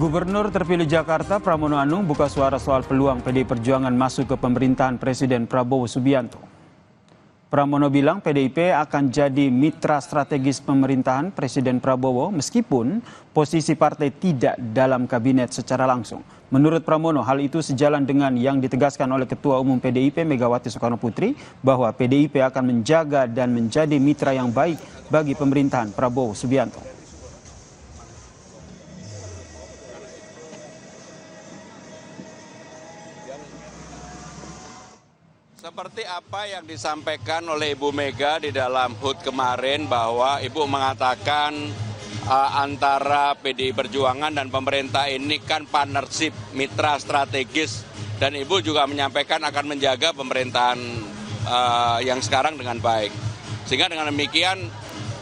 Gubernur terpilih Jakarta Pramono Anung buka suara soal peluang PDI Perjuangan masuk ke pemerintahan Presiden Prabowo Subianto. Pramono bilang PDIP akan jadi mitra strategis pemerintahan Presiden Prabowo meskipun posisi partai tidak dalam kabinet secara langsung. Menurut Pramono, hal itu sejalan dengan yang ditegaskan oleh Ketua Umum PDIP Megawati Soekarnoputri bahwa PDIP akan menjaga dan menjadi mitra yang baik bagi pemerintahan Prabowo Subianto. Seperti apa yang disampaikan oleh Ibu Mega di dalam HUT kemarin bahwa Ibu mengatakan antara PDI Perjuangan dan pemerintah ini kan partnership, mitra strategis, dan Ibu juga menyampaikan akan menjaga pemerintahan yang sekarang dengan baik. Sehingga dengan demikian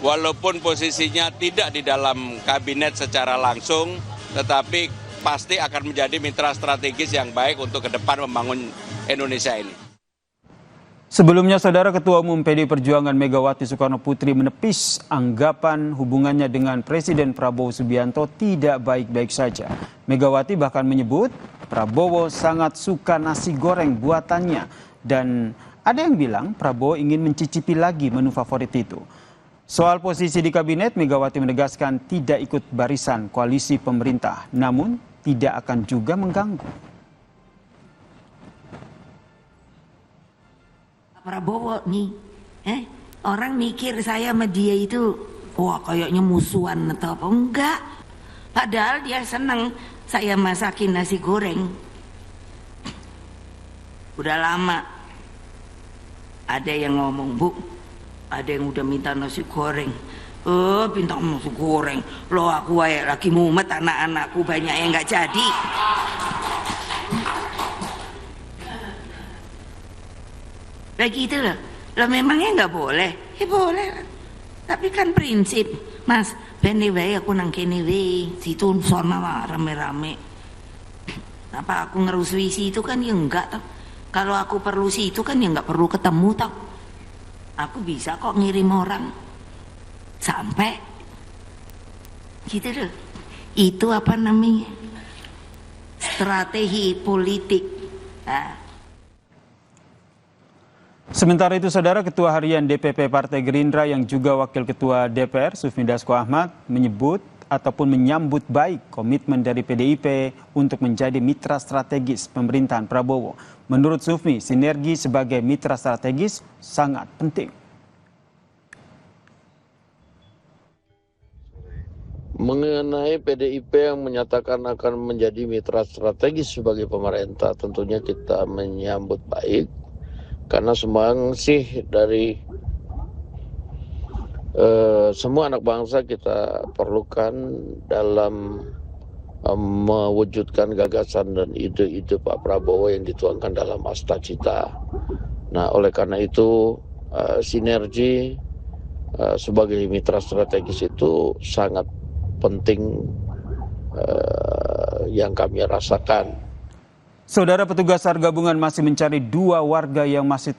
walaupun posisinya tidak di dalam kabinet secara langsung, tetapi pasti akan menjadi mitra strategis yang baik untuk ke depan membangun Indonesia ini. Sebelumnya, Saudara Ketua Umum PDI Perjuangan Megawati Soekarnoputri menepis anggapan hubungannya dengan Presiden Prabowo Subianto tidak baik-baik saja. Megawati bahkan menyebut Prabowo sangat suka nasi goreng buatannya dan ada yang bilang Prabowo ingin mencicipi lagi menu favorit itu. Soal posisi di kabinet, Megawati menegaskan tidak ikut barisan koalisi pemerintah, namun tidak akan juga mengganggu. Prabowo nih, orang mikir saya sama dia itu, wah kayaknya musuhan atau apa, enggak. Padahal dia senang saya masakin nasi goreng. Udah lama ada yang ngomong, Bu, ada yang udah minta nasi goreng. Minta nasi goreng, loh aku lagi mumet, anak-anakku banyak yang nggak jadi. Lagi itu loh memangnya nggak boleh? Ya boleh, tapi kan prinsip, Mas. Bene wae aku nang kene wae, situ sono rame-rame. Apa aku ngerusui situ kan ya enggak toh. Kalau aku perlu situ kan ya nggak perlu ketemu toh. Aku bisa kok ngirim orang sampai gitu loh. Itu apa namanya? Strategi politik. Nah. Sementara itu, Saudara, Ketua Harian DPP Partai Gerindra yang juga Wakil Ketua DPR, Sufmi Dasko Ahmad, menyebut ataupun menyambut baik komitmen dari PDIP untuk menjadi mitra strategis pemerintahan Prabowo. Menurut Sufmi, sinergi sebagai mitra strategis sangat penting. Mengenai PDIP yang menyatakan akan menjadi mitra strategis sebagai pemerintah, tentunya kita menyambut baik. Karena sih dari semua anak bangsa kita perlukan dalam mewujudkan gagasan dan ide-ide Pak Prabowo yang dituangkan dalam Asta Cita. Nah, oleh karena itu sinergi sebagai mitra strategis itu sangat penting yang kami rasakan. Saudara, petugas SAR gabungan masih mencari 2 warga yang masih